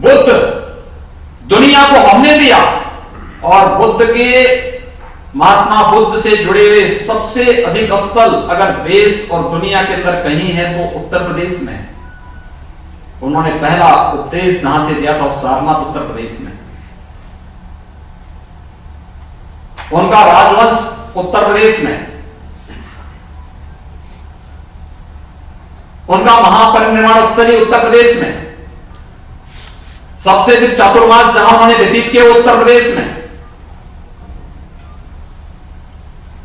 बुद्ध दुनिया को हमने दिया, और बुद्ध के, महात्मा बुद्ध से जुड़े हुए सबसे अधिक स्थल अगर देश और दुनिया के अंदर कहीं है तो उत्तर प्रदेश में। उन्होंने पहला उपदेश जहां से दिया था सारनाथ, उत्तर प्रदेश में। उनका राजवंश उत्तर प्रदेश में, उनका महापरिनिर्वाण स्थली उत्तर प्रदेश में, सबसे अधिक चातुर्मास जहां उन्होंने व्यतीत किए उत्तर प्रदेश में,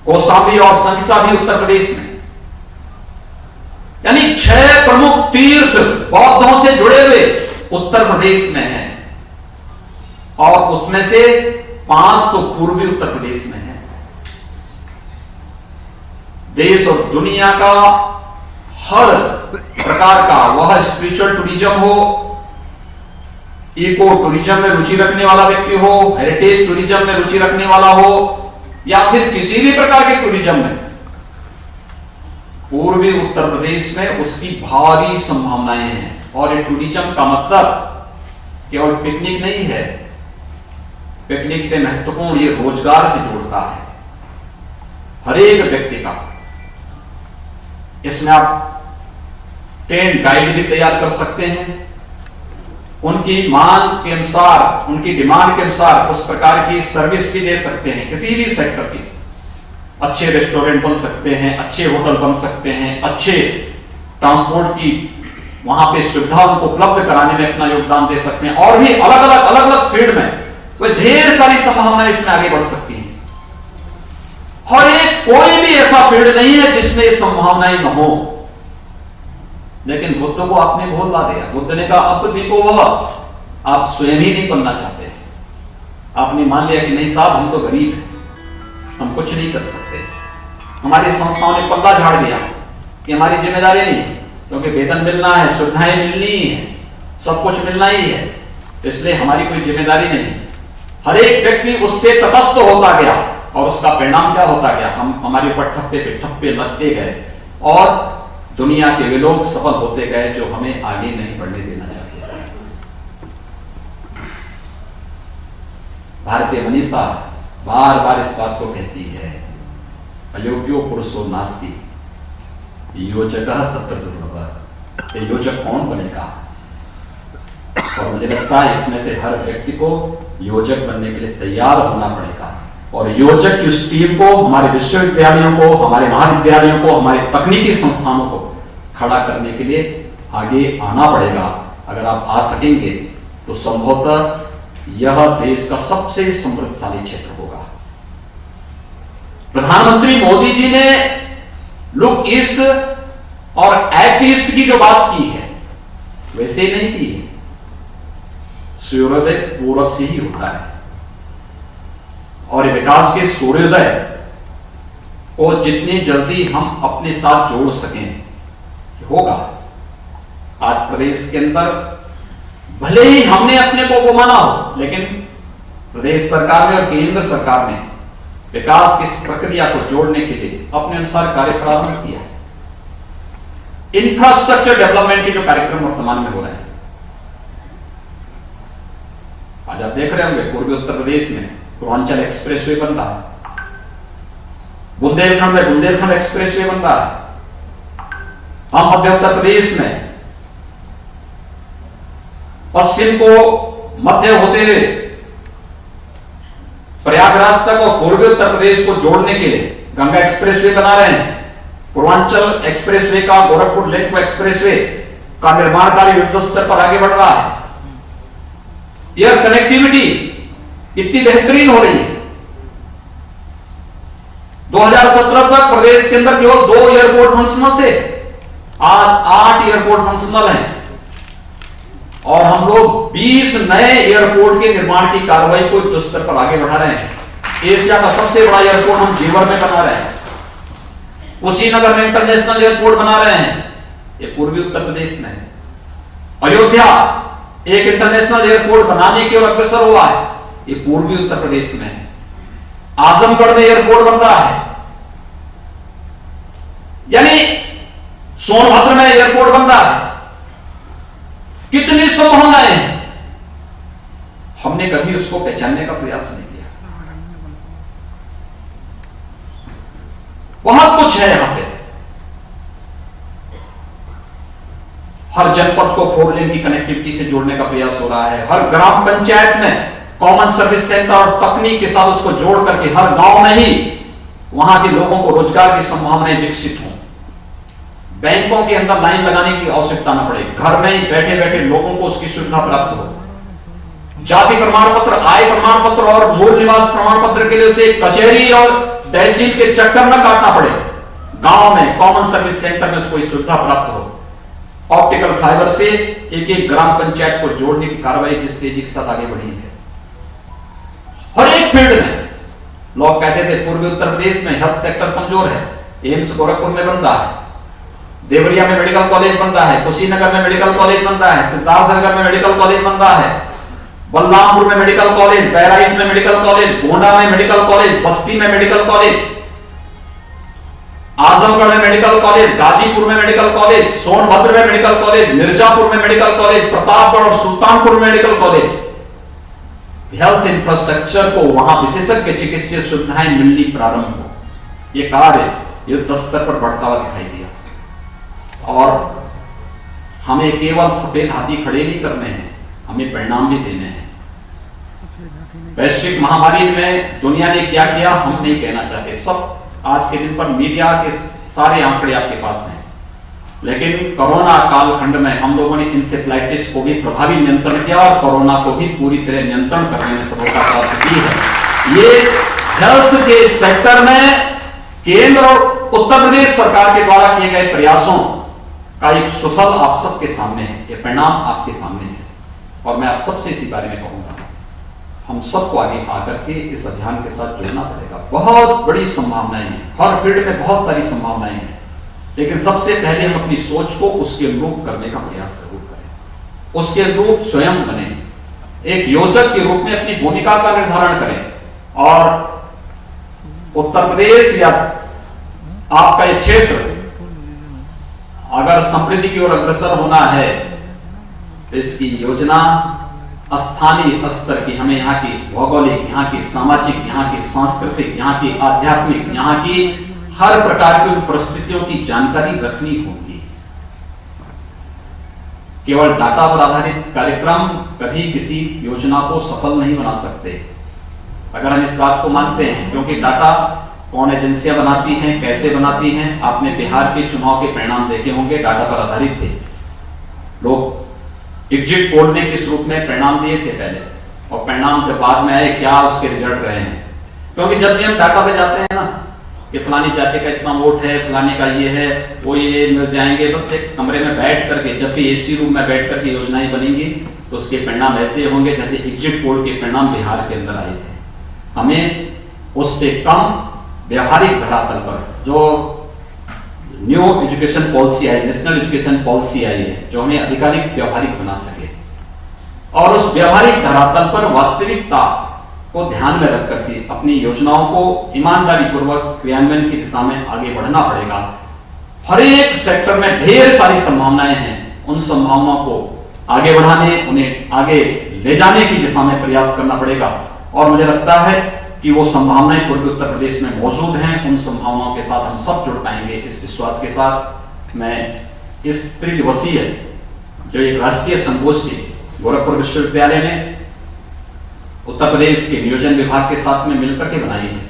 कौशाम्बी और संख्या भी उत्तर प्रदेश में। यानी 6 प्रमुख तीर्थ बौद्धों से जुड़े हुए उत्तर प्रदेश में हैं, और उसमें से 5 तो पूर्वी उत्तर प्रदेश में है। देश और दुनिया का हर प्रकार का, वह स्पिरिचुअल टूरिज्म हो, इको टूरिज्म में रुचि रखने वाला व्यक्ति हो, हेरिटेज टूरिज्म में रुचि रखने वाला हो, या फिर किसी भी प्रकार के टूरिज्म में, पूर्वी उत्तर प्रदेश में उसकी भारी संभावनाएं हैं। और ये टूरिज्म का मतलब केवल पिकनिक नहीं है, पिकनिक से महत्वपूर्ण ये रोजगार से जोड़ता है हर एक व्यक्ति का। इसमें आप टेंट गाइड भी तैयार कर सकते हैं, उनकी मांग के अनुसार, उनकी डिमांड के अनुसार उस प्रकार की सर्विस भी दे सकते हैं। किसी भी सेक्टर की, अच्छे रेस्टोरेंट बन सकते हैं, अच्छे होटल बन सकते हैं, अच्छे ट्रांसपोर्ट की वहां पे सुविधा उनको उपलब्ध कराने में अपना योगदान दे सकते हैं, और भी अलग अलग फील्ड में वह ढेर सारी संभावनाएं इसमें आगे बढ़ सकती हैं। हर एक कोई भी ऐसा फील्ड नहीं है जिसमें संभावनाएं न हो। लेकिन बुद्ध को आपने भूल ला दिया। बुद्ध ने कहा अब दीपो वह, आप स्वयं ही नहीं बनना चाहते। आपने मान लिया कि नहीं साहब, हम तो गरीब हैं, हम कुछ नहीं कर सकते। हमारी संस्थाओं ने पल्ला झाड़ दिया कि हमारी जिम्मेदारी नहीं है, क्योंकि वेतन मिलना है, सुविधाएं मिलनी ही है, सब कुछ मिलना ही है, तो इसलिए हमारी कोई जिम्मेदारी नहीं। हर एक व्यक्ति उससे तटस्थ होता गया, और उसका परिणाम क्या होता गया? हम हमारे ऊपर ठप्पे पे ठप्पे लगते गए, और दुनिया के वे लोग सफल होते गए जो हमें आगे नहीं बढ़ने देना चाहते। भारतीय मनीषा बार बार इस बात को कहती है, अयोग्यो पुरुषो नास्ति योजकः तत्र दुर्लभः। ये योजक कौन बनेगा? और मुझे लगता है इसमें से हर व्यक्ति को योजक बनने के लिए तैयार होना पड़ेगा, और योजक की उस टीम को, हमारे विश्वविद्यालयों को, हमारे महाविद्यालयों को, हमारे तकनीकी संस्थानों को खड़ा करने के लिए आगे आना पड़ेगा। अगर आप आ सकेंगे तो संभवतः यह देश का सबसे समृद्धशाली क्षेत्र होगा। प्रधानमंत्री मोदी जी ने लुक ईस्ट और एक्ट ईस्ट की जो बात की है, वैसे ही नहीं की है। सूर्योदय पूरब से ही होता है, और विकास के सूर्योदय को जितनी जल्दी हम अपने साथ जोड़ सकें होगा। आज प्रदेश के अंदर भले ही हमने अपने को गुमाना हो, लेकिन प्रदेश सरकार ने और केंद्र सरकार ने विकास की इस प्रक्रिया को जोड़ने के लिए अपने अनुसार कार्य प्रारंभ किया है। इंफ्रास्ट्रक्चर डेवलपमेंट के जो कार्यक्रम वर्तमान में हो रहे हैं, आज आप देख रहे होंगे पूर्वी उत्तर प्रदेश में पूर्वांचल एक्सप्रेसवे बन रहा है, बुंदेलखंड में बुंदेलखंड एक्सप्रेसवे बन रहा है। हम मध्य उत्तर प्रदेश में पश्चिम को मध्य होते हुए प्रयागराज तक और पूर्वी उत्तर प्रदेश को जोड़ने के लिए गंगा एक्सप्रेसवे बना रहे हैं। पूर्वांचल एक्सप्रेसवे का, गोरखपुर लेक एक्सप्रेसवे का निर्माण कार्य युद्ध स्तर पर आगे बढ़ रहा है। एयर कनेक्टिविटी इतनी बेहतरीन हो रही है। 2017 तक प्रदेश के अंदर केवल 2 एयरपोर्ट फंक्शनल थे, आज 8 एयरपोर्ट फंक्शनल हैं, और हम लोग 20 नए एयरपोर्ट के निर्माण की कार्रवाई को युद्ध स्तर पर आगे बढ़ा रहे हैं। एशिया का सबसे बड़ा एयरपोर्ट हम जेवर में बना रहे हैं, कुशीनगर में इंटरनेशनल एयरपोर्ट बना रहे हैं, ये पूर्वी उत्तर प्रदेश में है। अयोध्या एक इंटरनेशनल एयरपोर्ट बनाने की ओर अग्रसर हुआ है, ये पूर्वी उत्तर प्रदेश में है। आजमगढ़ में एयरपोर्ट बन रहा है, यानी सोनभद्र में एयरपोर्ट बन रहा है। कितनी संभावनाएं हैं, हमने कभी उसको पहचानने का प्रयास नहीं किया। बहुत कुछ है यहां पे। हर जनपद को 4 लेन की कनेक्टिविटी से जोड़ने का प्रयास हो रहा है। हर ग्राम पंचायत में कॉमन सर्विस सेंटर और तकनीक के साथ उसको जोड़ करके हर गांव में ही वहां के लोगों को रोजगार की संभावनाएं विकसित हों। बैंकों के अंदर लाइन लगाने की आवश्यकता न पड़े, घर में ही बैठे बैठे लोगों को उसकी सुविधा प्राप्त हो। जाति प्रमाण पत्र, आय प्रमाण पत्र और मूल निवास प्रमाण पत्र के लिए उसे कचहरी और तहसील के चक्कर न काटना पड़े। गांव में कॉमन सर्विस सेंटर में उसको सुविधा प्राप्त हो। ऑप्टिकल फाइबर से एक एक ग्राम पंचायत को जोड़ने की कार्रवाई जिस तेजी के साथ आगे बढ़ी है। हर एक फील्ड में लोग कहते थे पूर्वी उत्तर प्रदेश में हेल्थ सेक्टर कमजोर है, एम्स गोरखपुर में बन रहा है, देवरिया में मेडिकल कॉलेज बन रहा है, कुशीनगर में मेडिकल कॉलेज बन रहा है, सिद्धार्थनगर में मेडिकल कॉलेज बन रहा है, बलरामपुर में मेडिकल कॉलेज, बहराइच में मेडिकल कॉलेज, गोंडा में मेडिकल कॉलेज, बस्ती में मेडिकल कॉलेज, आजमगढ़ में मेडिकल कॉलेज, गाजीपुर में मेडिकल कॉलेज, सोनभद्र में मेडिकल कॉलेज, मिर्जापुर में मेडिकल कॉलेज, प्रतापगढ़ और सुल्तानपुर में मेडिकल कॉलेज। हेल्थ इंफ्रास्ट्रक्चर को वहां विशेषज्ञ चिकित्सीय सुविधाएं मिलनी प्रारंभ हो, यह कार्य युद्ध स्तर पर बढ़ता हुआ दिखाई दिया। और हमें केवल सफेद हाथी खड़े नहीं करने हैं, हमें परिणाम भी देने हैं। वैश्विक महामारी में दुनिया ने क्या किया हम नहीं कहना चाहते, सब आज के दिन पर मीडिया के सारे आंकड़े आपके पास हैं। लेकिन कोरोना कालखंड में हम लोगों ने इंसेफ्लाइटिस को भी प्रभावी नियंत्रण किया और कोरोना को भी पूरी तरह नियंत्रण करने में सफलता प्राप्त की है। ये हेल्थ के सेक्टर में केंद्र और उत्तर प्रदेश सरकार के द्वारा किए गए प्रयासों का एक सुफल आप सबके सामने है, ये परिणाम आपके सामने है। और मैं आप सबसे इसी बारे में कहूंगा, हम सबको आगे आकर के इस अभियान के साथ जुड़ना पड़ेगा। बहुत बड़ी संभावनाएं हैं, हर फील्ड में बहुत सारी संभावनाएं हैं, लेकिन सबसे पहले हम अपनी सोच को उसके अनुरूप करने का प्रयास जरूर करें, उसके अनुरूप स्वयं बने, एक योजक के रूप में अपनी भूमिका का निर्धारण करें। और उत्तर प्रदेश या आपका ये क्षेत्र अगर समृद्धि की ओर अग्रसर होना है तो इसकी योजना स्थानीय स्तर की, हमें यहाँ की भौगोलिक, यहाँ की सामाजिक, यहाँ की सांस्कृतिक, यहाँ की आध्यात्मिक, यहाँ की हर प्रकार की परिस्थितियों की जानकारी रखनी होगी। केवल डाटा पर आधारित कार्यक्रम कभी किसी योजना को सफल नहीं बना सकते, अगर हम इस बात को मानते हैं, क्योंकि डाटा कौन एजेंसियां बनाती हैं, कैसे बनाती हैं। आपने बिहार के चुनाव के परिणाम देखे होंगे, डाटा पर आधारित थे। लोग एग्जिट पोल ने किस रूप में परिणाम दिए थे पहले, और परिणाम जब बाद में आए क्या उसके रिजल्ट रहे हैं। क्योंकि जब भी हम डाटा पे जाते हैं ना कि फलानी जाति का इतना वोट है, फलाने का ये है, वो ये मिल जाएंगे, बस एक कमरे में बैठ करके, जब भी एसी रूम में बैठ करके योजनाएं बनेंगी तो उसके परिणाम ऐसे होंगे जैसे एग्जिट पोल के परिणाम बिहार के अंदर आए थे। हमें उससे कम व्यवहारिक धरातल पर जो न्यू एजुकेशन पॉलिसी आई, नेशनल एजुकेशन पॉलिसी आई है, जो हमें आधिकारिक व्यवहारिक बना सके, और उस व्यवहारिक धरातल पर वास्तविकता को ध्यान में रख करके अपनी योजनाओं को ईमानदारी पूर्वक क्रियान्वयन की दिशा में आगे बढ़ना पड़ेगा। हर एक सेक्टर में ढेर सारी संभावनाएं हैं, उन संभावनाओं को आगे बढ़ाने, उन्हें आगे ले जाने की दिशा में प्रयास करना पड़ेगा। और मुझे लगता है कि वो संभावनाएं पूर्वी उत्तर प्रदेश में मौजूद हैं, उन संभावनाओं के साथ हम सब जुड़ पाएंगे। इस विश्वास के साथ मैं इस त्रिदिवसीय जो एक राष्ट्रीय संगोष्ठी गोरखपुर विश्वविद्यालय ने उत्तर प्रदेश के नियोजन विभाग के साथ में मिलकर के बनाई है,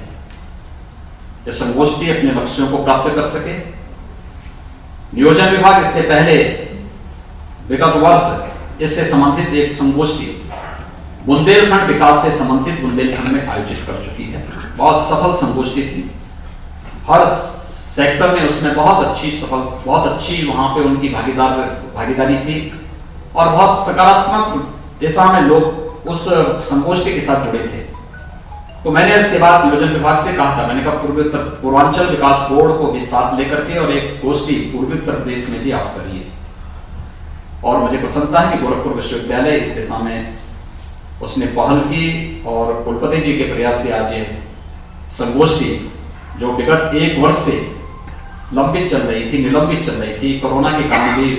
ये संगोष्ठी अपने लक्ष्यों को प्राप्त कर सके। नियोजन विभाग इससे पहले विगत वर्ष इससे संबंधित एक संगोष्ठी बुंदेलखंड विकास से संबंधित बुंदेलखंड में आयोजित कर चुकी है। बहुत सफल संगोष्ठी थी, हर सेक्टर में उसमें बहुत अच्छी वहां पे उनकी भागीदारी थी, और बहुत सकारात्मक दिशा में लोग उस संगोष्ठी के साथ जुड़े थे। तो मैंने इसके बाद नियोजन विभाग से कहा था, मैंने कहा पूर्वांचल विकास बोर्ड को भी साथ लेकर के और एक गोष्ठी पूर्वी उत्तर प्रदेश में भी आप करिए। और मुझे प्रसन्नता है कि गोरखपुर विश्वविद्यालय इस दिशा में उसने पहल की और कुलपति जी के प्रयास से आज ये संगोष्ठी जो विगत 1 वर्ष से लंबित चल रही थी, निलंबित चल रही थी, कोरोना के कारण भी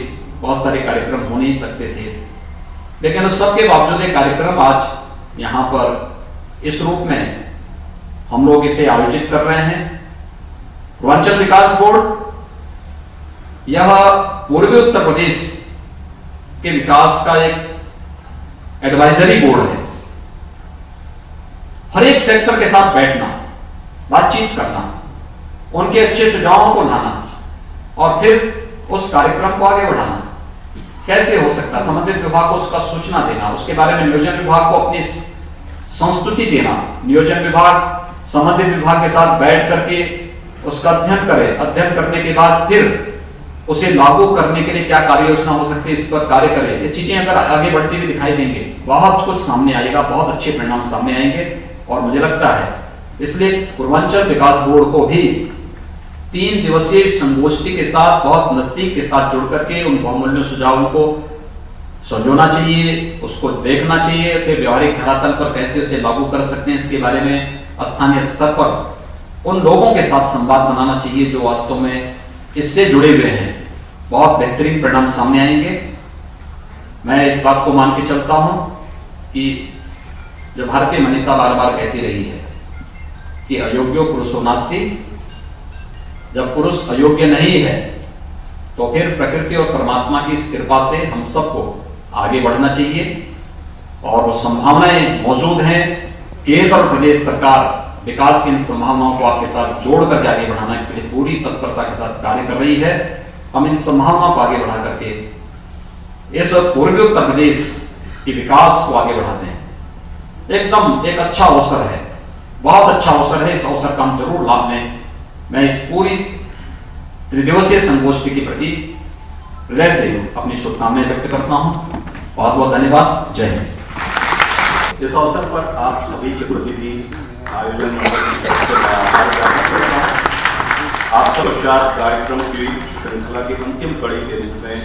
बहुत सारे कार्यक्रम हो नहीं सकते थे, लेकिन उस सबके बावजूद ये कार्यक्रम आज यहाँ पर इस रूप में हम लोग इसे आयोजित कर रहे हैं। पूर्वांचल विकास बोर्ड यह पूर्वी उत्तर प्रदेश के विकास का एक एडवाइजरी बोर्ड है। हर एक सेक्टर के साथ बैठना, बातचीत करना, उनके अच्छे सुझावों को लाना और फिर उस कार्यक्रम को आगे बढ़ाना। कैसे हो सकता, संबंधित विभाग को उसका सूचना देना, उसके बारे में नियोजन विभाग को अपनी संस्तुति देना, नियोजन विभाग संबंधित विभाग के साथ बैठ करके उसका अध्ययन करे, अध्ययन करने के बाद फिर उसे लागू करने के लिए क्या कार्य योजना हो सकती है, इस पर कार्य करे। ये चीजें अगर आगे बढ़ती हुई दिखाई देंगे, बहुत कुछ सामने आएगा, बहुत अच्छे परिणाम सामने आएंगे। और मुझे लगता है इसलिए पूर्वांचल विकास बोर्ड को भी 3 दिवसीय संगोष्ठी के साथ बहुत नजदीक के साथ जुड़ करके उन बहुमूल्य सुझावों को संजोना चाहिए, उसको देखना चाहिए, फिर व्यवहारिक धरातल पर कैसे उसे लागू कर सकते हैं, इसके बारे में स्थानीय स्तर पर उन लोगों के साथ संवाद बनाना चाहिए जो वास्तव में इससे जुड़े हुए हैं। बहुत बेहतरीन परिणाम सामने आएंगे। मैं इस बात को मान के चलता हूं कि जो भारतीय मनीषा बार बार कहती रही है कि अयोग्यो पुरुषो नास्ति, जब पुरुष अयोग्य नहीं है तो फिर प्रकृति और परमात्मा की इस कृपा से हम सबको आगे बढ़ना चाहिए और वो संभावनाएं मौजूद हैं। केंद्र और प्रदेश सरकार विकास की इन संभावनाओं को आपके साथ जोड़ करके आगे बढ़ाने के लिए पूरी तत्परता के साथ कार्य कर रही है। हम इन संभावनाओं को आगे बढ़ा करके इस पूर्वी उत्तर प्रदेश के विकास को आगे बढ़ाते हैं। एकदम एक अच्छा अवसर है, बहुत अच्छा अवसर है। इस अवसर का हम जरूर लाभ लें। मैं इस पूरी 3 दिवसीय संगोष्ठी के प्रति हृदय से अपनी शुभकामनाएं व्यक्त करता हूं। बहुत बहुत धन्यवाद। जय हिंद। इस अवसर पर आप सभी के प्रति भी आयोजन मंडल की तरफ से मैं आभार व्यक्त करता हूं। आप सब कार्यक्रम की श्रृंखला की अंतिम कड़ी के रूप में